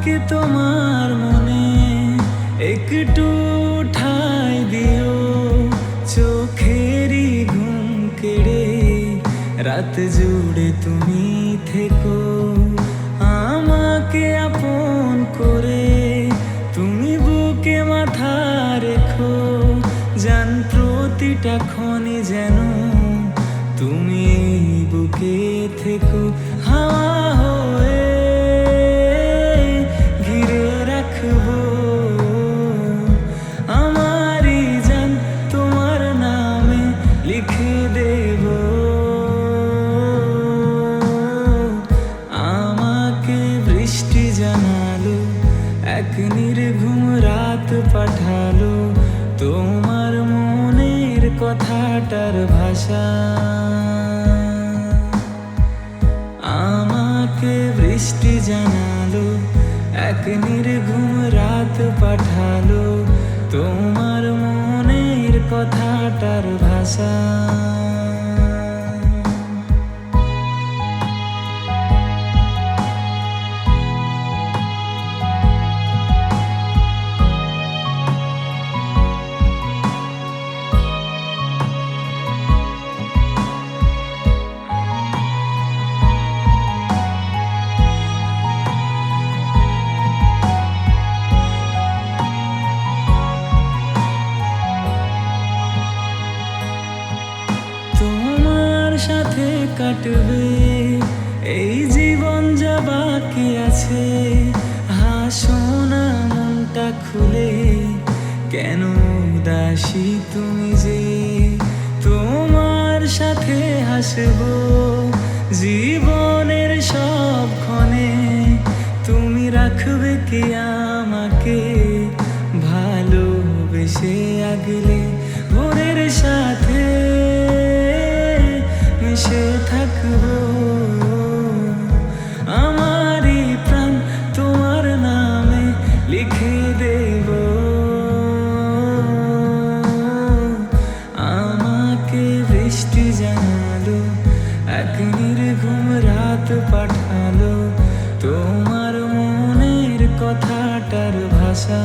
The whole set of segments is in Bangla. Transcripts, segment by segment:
আমাকে তোমার মনে একটু ঠাঁই দিও, চোখেরই ঘুম কেড়ে রাত জুড়ে তুমি থেকো। আমাকে আপন করে তুমি বুকে মাথা রেখো, জান প্রতিটা ক্ষণে যেন তুমি এই বুকে থেকো। হাওয়া হয়ে ঘিরে রাখবো আমারই জান, তোমার নামে লিখে দেব। আমাকে বৃষ্টি জানালো, এক নির্ঘুম রাত পাঠালো, তোমার মনের কথাটার ভাষা। আমাকে বৃষ্টি জানালো, এক নির্ঘুম রাত পাঠালো, তোমার মনের কথাটার ভাষা। তোমার সাথে কাটবে এই জীবন যা বাকি আছে, হাসো না মনটা খুলে, কেন উদাসী তুমি যে। তোমার সাথে হাসবো জীবনের সব ক্ষণে, তুমি রাখবে কি আমাকে ভালোবেসে আগলে, ভোরের সাথে মিশে থাকবো। আমারই প্রাণ তোমার নামে লিখে দেব। আমাকে বৃষ্টি জানালো, এক নির্ঘুম রাত পাঠালো, তোমার মনের কথাটার ভাষা।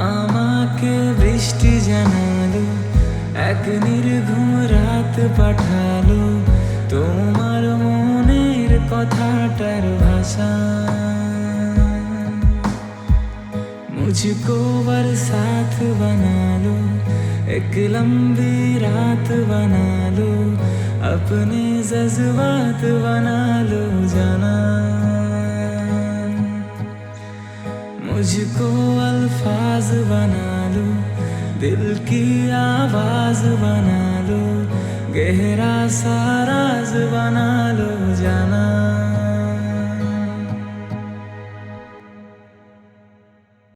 আমাকে বৃষ্টি জানালো, এক নির্ঘুম রাত পাঠালো, তোমার মনের কথাটার ভাষা। मुझको बरसात बना लो, एक लंबी रात बना लो, अपने जज्बात बना लो जाना। मुझको अल्फाज बना लो, दिल की आवाज बना लो, गहरा सा राज बना लो जाना।